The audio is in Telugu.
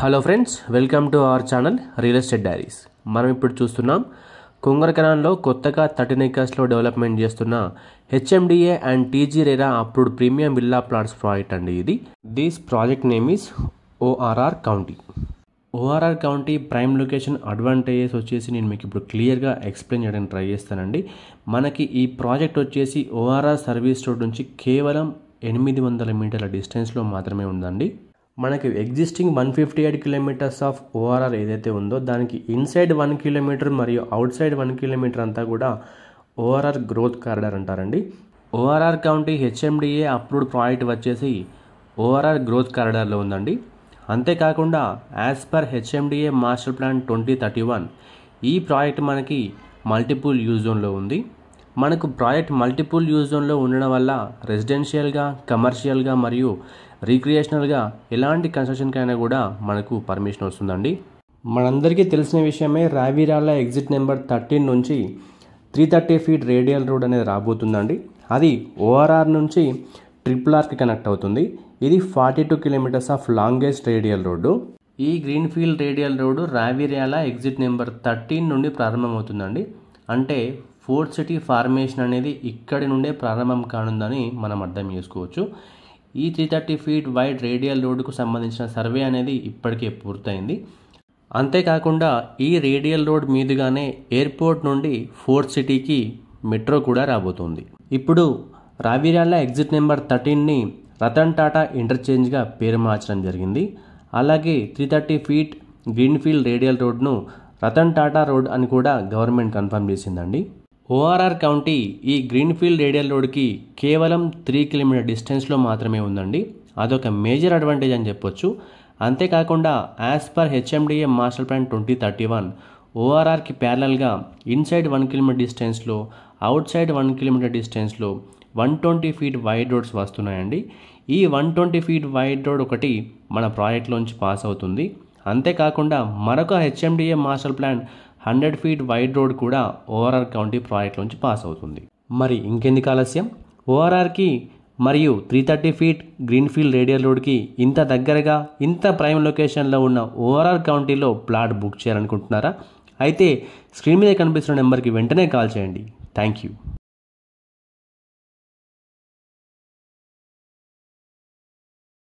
Hello friends, welcome to our channel real estate diaries. మనం ఇప్పుడు చూస్తున్నాం కుంగరకనాల్లో కొత్తగా 13 acresలో డెవలప్మెంట్ చేస్తున్న HMDA and TG RERA approved premium villa plots project అండి. ఇది this project name is ORR county. ORR county prime location advantages వచ్చేసి నేను మీకు ఇప్పుడు క్లియర్గా ఎక్స్ప్లెయిన్ చేయడానికి ట్రై చేస్తానండి. మనకి ఈ ప్రాజెక్ట్ వచ్చేసి ఓఆర్ఆర్ సర్వీస్ రోడ్ నుంచి కేవలం 800 మీటర్ల డిస్టెన్స్లో మాత్రమే ఉందండి. మనకి ఎగ్జిస్టింగ్ 158 కిలోమీటర్స్ ఆఫ్ ఓఆర్ఆర్ ఏదైతే ఉందో దానికి ఇన్సైడ్ 1 కిలోమీటర్ మరియు అవుట్ సైడ్ 1 కిలోమీటర్ అంతా కూడా ఓఆర్ఆర్ గ్రోత్ కారిడార్ అంటారండి. ORR county HMDA approved project వచ్చేసి ఓఆర్ఆర్ గ్రోత్ కారిడార్లో ఉందండి. అంతేకాకుండా as per HMDA master plan 2031 ఈ ప్రాజెక్ట్ మనకి మల్టిపుల్ యూజ్ జోన్లో ఉంది. మనకు ప్రాజెక్ట్ మల్టిపుల్ యూజ్ జోన్లో ఉండడం వల్ల రెసిడెన్షియల్గా, కమర్షియల్గా మరియు రీక్రియేషనల్గా ఎలాంటి కన్స్ట్రక్షన్కైనా కూడా మనకు పర్మిషన్ వస్తుందండి. మనందరికీ తెలిసిన విషయమే, రావిరాల ఎగ్జిట్ నెంబర్ 13 నుంచి 330 ఫీట్ రేడియల్ రోడ్ అనేది రాబోతుందండి. అది ఓఆర్ఆర్ నుంచి RRRకి కనెక్ట్ అవుతుంది. ఇది 42 kilometres of longest radial road. ఈ greenfield radial road Ravirala exit number 13 నుండి ప్రారంభమవుతుందండి. అంటే ఫోర్త్ సిటీ ఫార్మేషన్ అనేది ఇక్కడి నుండే ప్రారంభం కానుందని మనం అర్థం చేసుకోవచ్చు. ఈ 330 ఫీట్ వైడ్ రేడియల్ రోడ్డుకు సంబంధించిన సర్వే అనేది ఇప్పటికే పూర్తయింది. అంతేకాకుండా ఈ రేడియల్ రోడ్ మీదుగానే ఎయిర్పోర్ట్ నుండి ఫోర్త్ సిటీకి మెట్రో కూడా రాబోతుంది. ఇప్పుడు రావిరాల ఎగ్జిట్ నెంబర్ 13ని రతన్ టాటా ఇంటర్చేంజ్గా పేరు మార్చడం జరిగింది. అలాగే 330 ఫీట్ గ్రీన్ఫీల్డ్ రేడియల్ రోడ్ను రతన్ టాటా రోడ్ అని కూడా గవర్నమెంట్ కన్ఫర్మ్ చేసిందండి. ఓఆర్ఆర్ కౌంటీ ఈ గ్రీన్ఫీల్డ్ రేడియల్ రోడ్కి కేవలం 3 కిలోమీటర్ డిస్టెన్స్లో మాత్రమే ఉందండి. అదొక మేజర్ అడ్వాంటేజ్ అని చెప్పొచ్చు. అంతేకాకుండా as per HMDA master plan 2031 ఓఆర్ఆర్కి ప్యారలల్గా ఇన్సైడ్ 1 కిలోమీటర్ డిస్టెన్స్లో, అవుట్ సైడ్ 1 కిలోమీటర్ డిస్టెన్స్లో 120 ఫీట్ వైడ్ రోడ్స్ వస్తున్నాయండి. ఈ 120 ఫీట్ వైడ్ రోడ్ ఒకటి మన ప్రాజెక్ట్లోంచి పాస్ అవుతుంది. అంతేకాకుండా మరొక HMDA master plan 100 feet wide road కూడా ఓఆర్ఆర్ కౌంటీ ప్రాజెక్ట్ నుంచి పాస్ అవుతుంది. మరి ఇంకెందుకు ఆలస్యం, ఓఆర్ఆర్కి మరియు 330 ఫీట్ గ్రీన్ఫీల్డ్ రేడియల్ రోడ్కి ఇంత దగ్గరగా, ఇంత ప్రైమ్ లొకేషన్లో ఉన్న ఓఆర్ఆర్ కౌంటీలో ప్లాట్ బుక్ చేయాలనుకుంటున్నారా? అయితే స్క్రీన్ మీద కనిపిస్తున్న నెంబర్కి వెంటనే కాల్ చేయండి. Thank you.